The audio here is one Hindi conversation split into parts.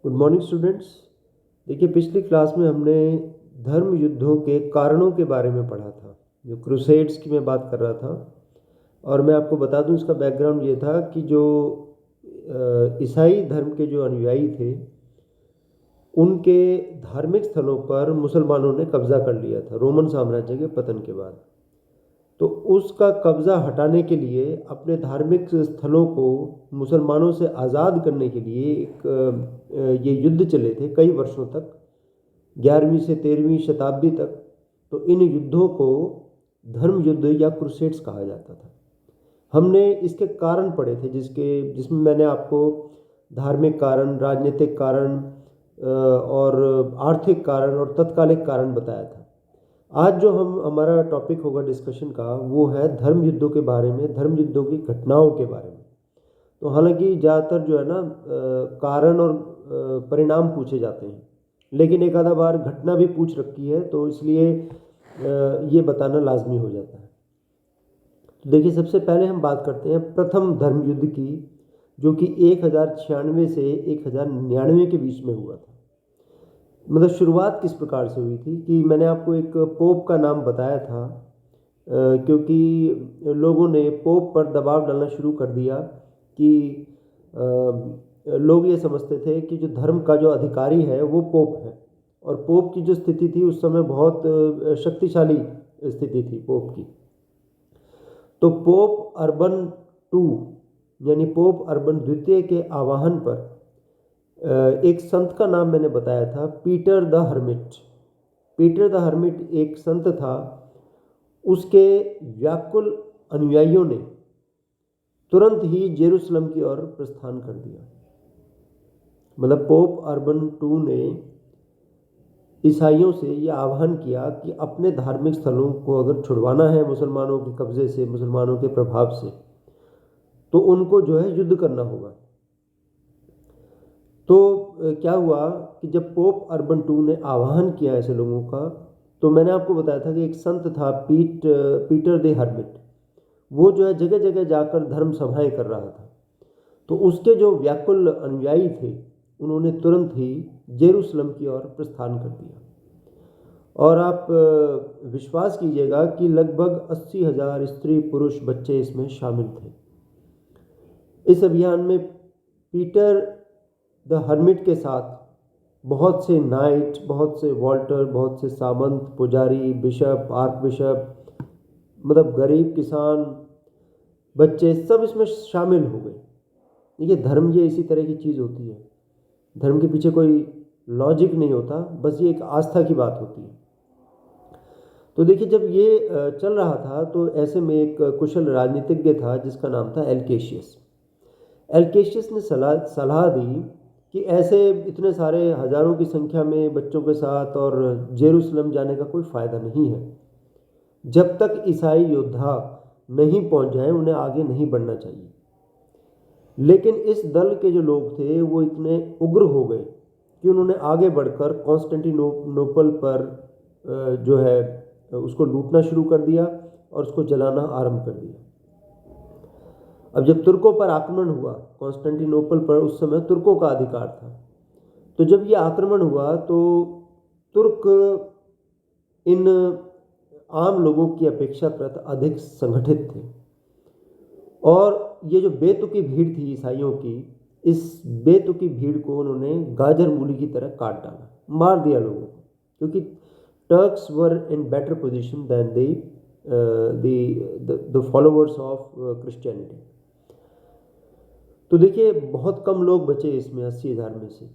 Good morning students. देखिए, पिछली क्लास में हमने धर्म युद्धों के कारणों के बारे में पढ़ा था। जो क्रूसेड्स की मैं बात कर रहा था, और मैं आपको बता दूं इसका बैकग्राउंड ये था कि जो ईसाई धर्म के जो अनुयायी थे, उनके धार्मिक स्थलों पर मुसलमानों ने कब्जा कर लिया था रोमन साम्राज्य के पतन के बाद। तो उसका कब्जा हटाने के लिए, अपने धार्मिक स्थलों को मुसलमानों से आज़ाद करने के लिए ये युद्ध चले थे कई वर्षों तक, 11वीं से 13वीं शताब्दी तक। तो इन युद्धों को धर्म युद्ध या क्रूसेड्स कहा जाता था। हमने इसके कारण पढ़े थे, जिसमें मैंने आपको धार्मिक कारण, राजनीतिक कारण और आर्थिक कारण और तत्कालिक कारण बताया था। आज जो हमारा टॉपिक होगा डिस्कशन का, वो है धर्म युद्धों के बारे में, धर्म युद्धों की घटनाओं के बारे में। तो हालांकि ज़्यादातर जो है ना, कारण और परिणाम पूछे जाते हैं, लेकिन एक आधा बार घटना भी पूछ रखी है, तो इसलिए ये बताना लाजमी हो जाता है। तो देखिए, सबसे पहले हम बात करते हैं प्रथम धर्म युद्ध की, जो कि 1096 से 1099 के बीच में हुआ था। मतलब शुरुआत किस प्रकार से हुई थी कि मैंने आपको एक पोप का नाम बताया था, क्योंकि लोगों ने पोप पर दबाव डालना शुरू कर दिया कि लोग ये समझते थे कि जो धर्म का जो अधिकारी है वो पोप है, और पोप की जो स्थिति थी उस समय बहुत शक्तिशाली स्थिति थी पोप की। तो पोप अर्बन II, यानी पोप अर्बन द्वितीय के आह्वान पर एक संत का नाम मैंने बताया था, Peter the hermit. Peter the hermit एक संत था। उसके व्याकुल अनुयायियों ने तुरंत ही जेरूसलम की ओर प्रस्थान कर दिया। मतलब पोप अर्बन II ने ईसाइयों से यह आह्वान किया कि अपने धार्मिक स्थलों को अगर छुड़वाना है मुसलमानों के कब्जे से, मुसलमानों के प्रभाव से, तो उनको जो है युद्ध करना होगा। तो क्या हुआ कि जब पोप अर्बन II ने आह्वान किया ऐसे लोगों का, तो मैंने आपको बताया था कि एक संत था पीटर द हर्मिट। वो जो है जगह जगह जाकर धर्म सभाएं कर रहा था। तो उसके जो व्याकुल अनुयायी थे, उन्होंने तुरंत ही जेरूसलम की ओर प्रस्थान कर दिया। और आप विश्वास कीजिएगा कि लगभग 80,000 स्त्री पुरुष बच्चे इसमें शामिल थे। इस अभियान में पीटर द हर्मिट के साथ बहुत से नाइट, बहुत से वॉल्टर, बहुत से सामंत, पुजारी, बिशप, आर्क बिशप, मतलब गरीब, किसान, बच्चे, सब इसमें शामिल हो गए। देखिए, धर्म ये इसी तरह की चीज़ होती है। धर्म के पीछे कोई लॉजिक नहीं होता, बस ये एक आस्था की बात होती है। तो देखिए, जब ये चल रहा था, तो ऐसे में एक कुशल राजनीतिज्ञ था जिसका नाम था एल्केशियस। एल्केशियस ने सलाह दी कि ऐसे इतने सारे हजारों की संख्या में बच्चों के साथ और जेरूसलम जाने का कोई फ़ायदा नहीं है। जब तक ईसाई योद्धा नहीं पहुंच जाए, उन्हें आगे नहीं बढ़ना चाहिए। लेकिन इस दल के जो लोग थे वो इतने उग्र हो गए कि उन्होंने आगे बढ़कर कॉन्स्टेंटिनोपल पर जो है उसको लूटना शुरू कर दिया और उसको जलाना आरंभ कर दिया। अब जब तुर्कों पर आक्रमण हुआ, कॉन्स्टेंटिनोपल पर उस समय तुर्कों का अधिकार था, तो जब ये आक्रमण हुआ तो तुर्क इन आम लोगों की अपेक्षाकृत अधिक संगठित थे, और ये जो बेतुकी भीड़ थी ईसाइयों की, इस बेतुकी भीड़ को उन्होंने गाजर मूली की तरह काट डाला, मार दिया लोगों को, क्योंकि Turks were in better position than the followers of Christianity. तो देखिए, बहुत कम लोग बचे इसमें 80,000 में से।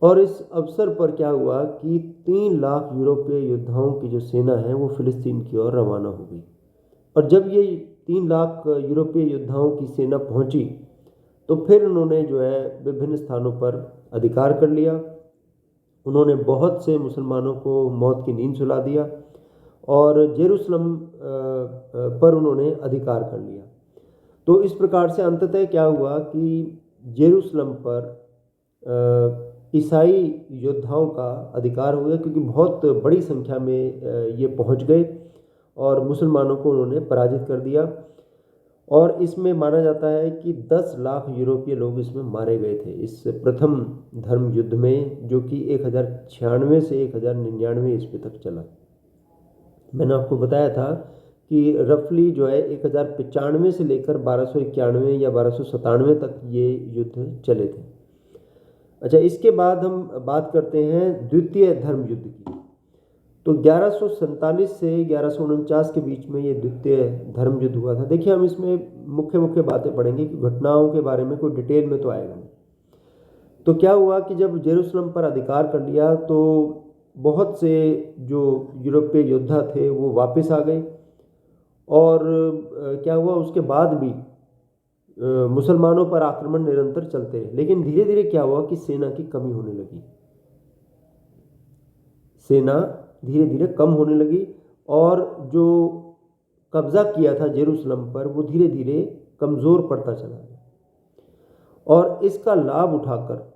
और इस अवसर पर क्या हुआ कि 3 लाख यूरोपीय योद्धाओं की जो सेना है वो फिलिस्तीन की ओर रवाना हो गई। और जब ये 3 लाख यूरोपीय योद्धाओं की सेना पहुंची, तो फिर उन्होंने जो है विभिन्न स्थानों पर अधिकार कर लिया। उन्होंने बहुत से मुसलमानों को मौत की नींद सुला दिया और जेरूसलम पर उन्होंने अधिकार कर लिया। तो इस प्रकार से अंततः क्या हुआ कि जेरूसलम पर ईसाई योद्धाओं का अधिकार हो गया, क्योंकि बहुत बड़ी संख्या में ये पहुंच गए और मुसलमानों को उन्होंने पराजित कर दिया। और इसमें माना जाता है कि 10 लाख यूरोपीय लोग इसमें मारे गए थे इस प्रथम धर्म युद्ध में, जो कि 1096 से 1099 ईस्वी तक चला। मैंने आपको बताया था कि रफली जो है 1095 से लेकर 1291 या 1297 तक ये युद्ध चले थे। अच्छा, इसके बाद हम बात करते हैं द्वितीय धर्म युद्ध की। तो 1147 से 1149 के बीच में ये द्वितीय धर्म युद्ध हुआ था। देखिए, हम इसमें मुख्य मुख्य बातें पढ़ेंगे कि घटनाओं के बारे में कोई डिटेल में तो आएगा नहीं। तो क्या हुआ कि जब जेरूसलम पर अधिकार कर लिया तो बहुत से जो यूरोपीय योद्धा थे वो वापस आ गए, और क्या हुआ उसके बाद भी मुसलमानों पर आक्रमण निरंतर चलते रहे। लेकिन धीरे धीरे क्या हुआ कि सेना की कमी होने लगी, सेना धीरे धीरे कम होने लगी, और जो कब्जा किया था जेरूसलम पर वो धीरे धीरे कमज़ोर पड़ता चला गया। और इसका लाभ उठाकर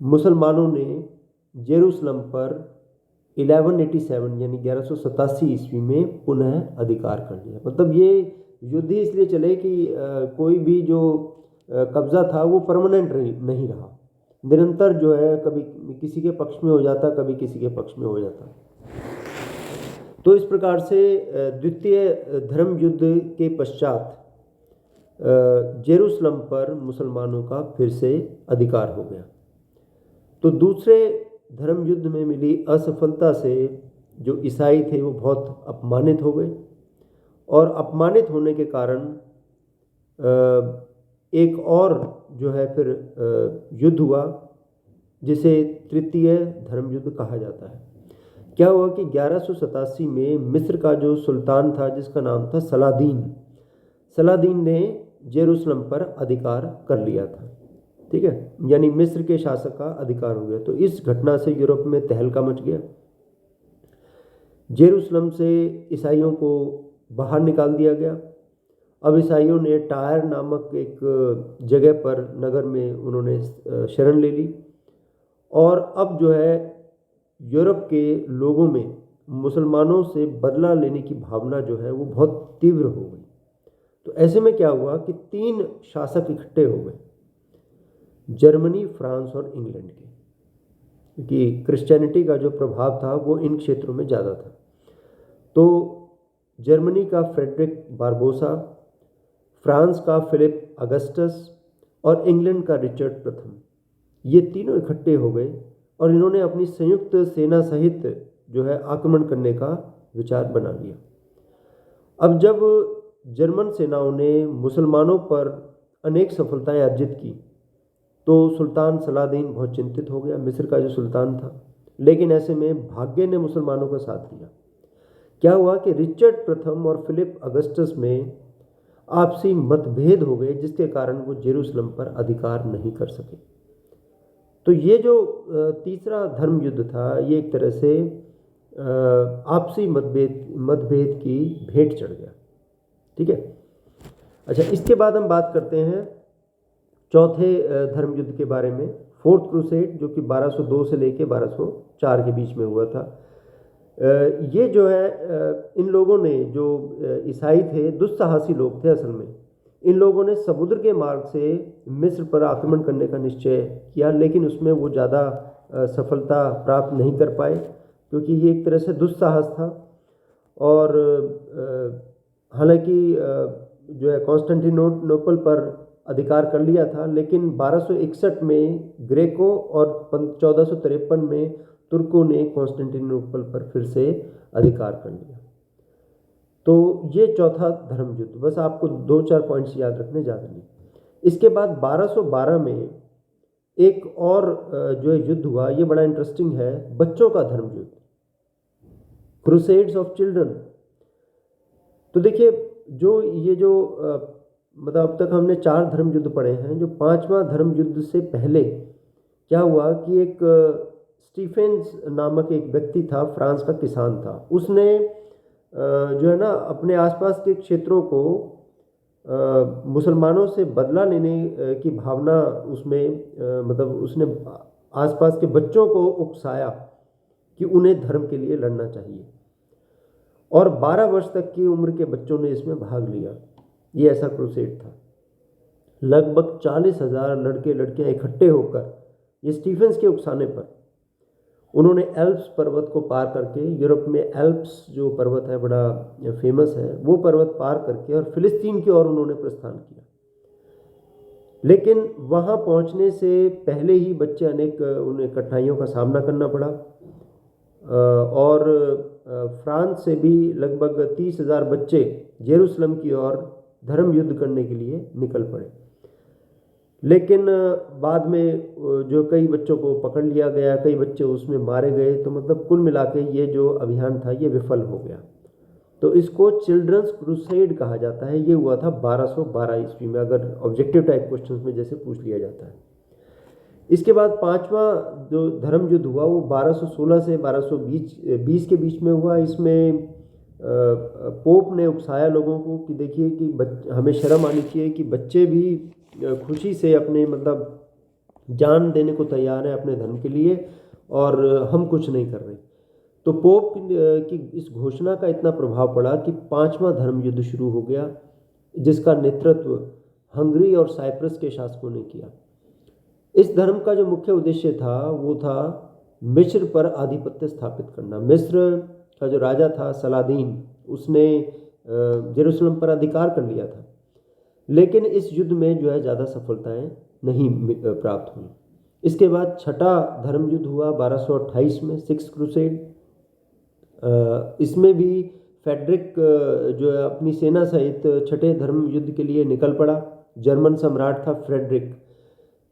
मुसलमानों ने जेरूसलम पर 1187 यानी 1187 ईस्वी में पुनः अधिकार कर लिया। मतलब ये युद्ध ही इसलिए चले कि कोई भी जो कब्जा था वो परमानेंट नहीं रहा, निरंतर जो है कभी किसी के पक्ष में हो जाता, कभी किसी के पक्ष में हो जाता। तो इस प्रकार से द्वितीय धर्म युद्ध के पश्चात जेरूसलम पर मुसलमानों का फिर से अधिकार हो गया। तो दूसरे धर्म युद्ध में मिली असफलता से जो ईसाई थे वो बहुत अपमानित हो गए, और अपमानित होने के कारण एक और जो है फिर युद्ध हुआ, जिसे तृतीय धर्म युद्ध कहा जाता है। क्या हुआ कि 1187 में मिस्र का जो सुल्तान था जिसका नाम था सलादीन ने जेरूसलम पर अधिकार कर लिया था। ठीक है, यानी मिस्र के शासक का अधिकार हो गया। तो इस घटना से यूरोप में तहलका मच गया। जेरूसलम से ईसाइयों को बाहर निकाल दिया गया। अब ईसाइयों ने टायर नामक एक जगह पर नगर में उन्होंने शरण ले ली, और अब जो है यूरोप के लोगों में मुसलमानों से बदला लेने की भावना जो है वो बहुत तीव्र हो गई। तो ऐसे में क्या हुआ कि 3 शासक इकट्ठे हो गए, जर्मनी, फ्रांस और इंग्लैंड के, क्योंकि क्रिश्चियनिटी का जो प्रभाव था वो इन क्षेत्रों में ज़्यादा था। तो जर्मनी का फ्रेडरिक बारबोसा, फ्रांस का फिलिप अगस्टस और इंग्लैंड का रिचर्ड प्रथम, ये तीनों इकट्ठे हो गए और इन्होंने अपनी संयुक्त सेना सहित जो है आक्रमण करने का विचार बना लिया। अब जब जर्मन सेनाओं ने मुसलमानों पर अनेक सफलताएं अर्जित की तो सुल्तान सलादीन बहुत चिंतित हो गया, मिस्र का जो सुल्तान था। लेकिन ऐसे में भाग्य ने मुसलमानों का साथ दिया। क्या हुआ कि रिचर्ड प्रथम और फिलिप अगस्टस में आपसी मतभेद हो गए, जिसके कारण वो जेरूसलम पर अधिकार नहीं कर सके। तो ये जो तीसरा धर्म युद्ध था, ये एक तरह से आपसी मतभेद की भेंट चढ़ गया। ठीक है। अच्छा, इसके बाद हम बात करते हैं चौथे धर्म युद्ध के बारे में, फोर्थ क्रूसेड, जो कि 1202 से लेके 1204 के बीच में हुआ था। ये जो है इन लोगों ने, जो ईसाई थे, दुस्साहसी लोग थे असल में, इन लोगों ने समुद्र के मार्ग से मिस्र पर आक्रमण करने का निश्चय किया, लेकिन उसमें वो ज़्यादा सफलता प्राप्त नहीं कर पाए, क्योंकि ये एक तरह से दुस्साहस था। और हालांकि जो है कॉन्स्टेंटिनोपल पर अधिकार कर लिया था, लेकिन 1261 में ग्रेको और 1453 में तुर्कों ने कॉन्स्टेंटिनोपल पर फिर से अधिकार कर लिया। तो ये चौथा धर्म युद्ध, बस आपको 2-4 पॉइंट्स याद रखने, ज़्यादा नहीं। इसके बाद 1212 में एक और जो युद्ध हुआ, ये बड़ा इंटरेस्टिंग है, बच्चों का धर्म युद्ध, क्रूसेड्स ऑफ चिल्ड्रन। तो देखिए, जो ये जो मतलब अब तक हमने 4 धर्म युद्ध पढ़े हैं। जो 5वां धर्म युद्ध से पहले क्या हुआ कि एक स्टीफेंस नामक एक व्यक्ति था, फ्रांस का किसान था। उसने जो है ना अपने आसपास के क्षेत्रों को मुसलमानों से बदला लेने की भावना उसमें मतलब उसने आसपास के बच्चों को उकसाया कि उन्हें धर्म के लिए लड़ना चाहिए, और 12 वर्ष तक की उम्र के बच्चों ने इसमें भाग लिया। ये ऐसा क्रूसेड था। लगभग 40,000 लड़के लड़कियां इकट्ठे होकर, ये स्टीफेंस के उकसाने पर, उन्होंने एल्प्स पर्वत को पार करके, यूरोप में एल्प्स जो पर्वत है बड़ा फेमस है, वो पर्वत पार करके और फिलिस्तीन की ओर उन्होंने प्रस्थान किया। लेकिन वहाँ पहुँचने से पहले ही बच्चे अनेक उन्हें कठिनाइयों का सामना करना पड़ा और फ्रांस से भी लगभग 30,000 बच्चे जेरूसलम की ओर धर्म युद्ध करने के लिए निकल पड़े। लेकिन बाद में जो कई बच्चों को पकड़ लिया गया, कई बच्चे उसमें मारे गए, तो मतलब कुल मिला के ये जो अभियान था ये विफल हो गया। तो इसको चिल्ड्रंस क्रूसेड कहा जाता है। ये हुआ था 1212 ईस्वी में, अगर ऑब्जेक्टिव टाइप क्वेश्चंस में जैसे पूछ लिया जाता है। इसके बाद पांचवा जो धर्म युद्ध हुआ वो 1216 से 1220 के बीच में हुआ। इसमें पोप ने उकसाया लोगों को कि देखिए कि हमें शर्म आनी चाहिए कि बच्चे भी खुशी से अपने मतलब जान देने को तैयार हैं अपने धर्म के लिए और हम कुछ नहीं कर रहे। तो पोप की इस घोषणा का इतना प्रभाव पड़ा कि पांचवा धर्म युद्ध शुरू हो गया, जिसका नेतृत्व हंगरी और साइप्रस के शासकों ने किया। इस धर्म का जो मुख्य उद्देश्य था वो था मिस्र पर आधिपत्य स्थापित करना। मिस्र का जो राजा था सलादीन, उसने जेरूसलम पर अधिकार कर लिया था, लेकिन इस युद्ध में जो है ज़्यादा सफलताएं नहीं प्राप्त हुई। इसके बाद छठा धर्म युद्ध हुआ 1228 में, सिक्स क्रूसेड। इसमें भी फेडरिक जो है अपनी सेना सहित छठे धर्म युद्ध के लिए निकल पड़ा। जर्मन सम्राट था फ्रेडरिक,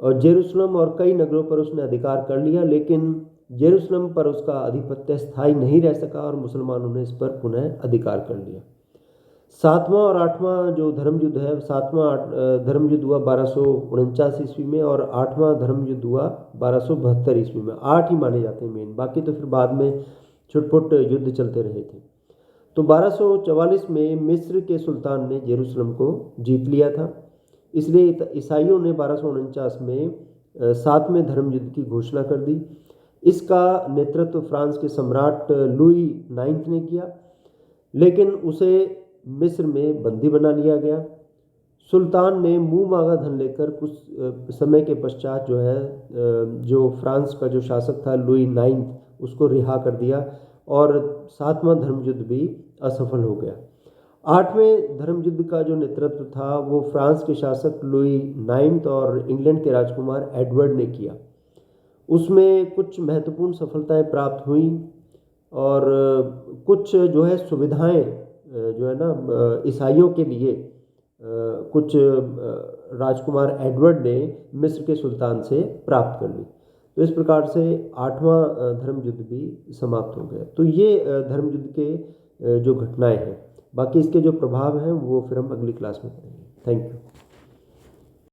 और जेरूसलम और कई नगरों पर उसने अधिकार कर लिया, लेकिन जेरूसलम पर उसका आधिपत्य स्थायी नहीं रह सका और मुसलमानों ने इस पर पुनः अधिकार कर लिया। सातवां और आठवां जो धर्म युद्ध है, सातवां धर्म युद्ध हुआ 1249 ईस्वी में और आठवां धर्म युद्ध हुआ 1272 ईस्वी में। 8 ही माने जाते हैं मेन, बाकी तो फिर बाद में छुटपुट युद्ध चलते रहे थे। तो 1244 में मिस्र के सुल्तान ने जेरूसलम को जीत लिया था, इसलिए ईसाइयों ने 1249 में सातवें धर्म युद्ध की घोषणा कर दी। इसका नेतृत्व फ्रांस के सम्राट लुई 9 ने किया, लेकिन उसे मिस्र में बंदी बना लिया गया। सुल्तान ने मुंह मांगा धन लेकर कुछ समय के पश्चात जो है जो फ्रांस का जो शासक था लुई 9 उसको रिहा कर दिया और सातवां धर्म युद्ध भी असफल हो गया। आठवें धर्म युद्ध का जो नेतृत्व था वो फ्रांस के शासक लुई 9 और इंग्लैंड के राजकुमार एडवर्ड ने किया। उसमें कुछ महत्वपूर्ण सफलताएं प्राप्त हुई और कुछ जो है सुविधाएं जो है ना ईसाइयों के लिए कुछ राजकुमार एडवर्ड ने मिस्र के सुल्तान से प्राप्त कर ली। तो इस प्रकार से आठवां धर्म युद्ध भी समाप्त हो गया। तो ये धर्म युद्ध के जो घटनाएं हैं, बाकी इसके जो प्रभाव हैं वो फिर हम अगली क्लास में पढ़ेंगे। Thank you.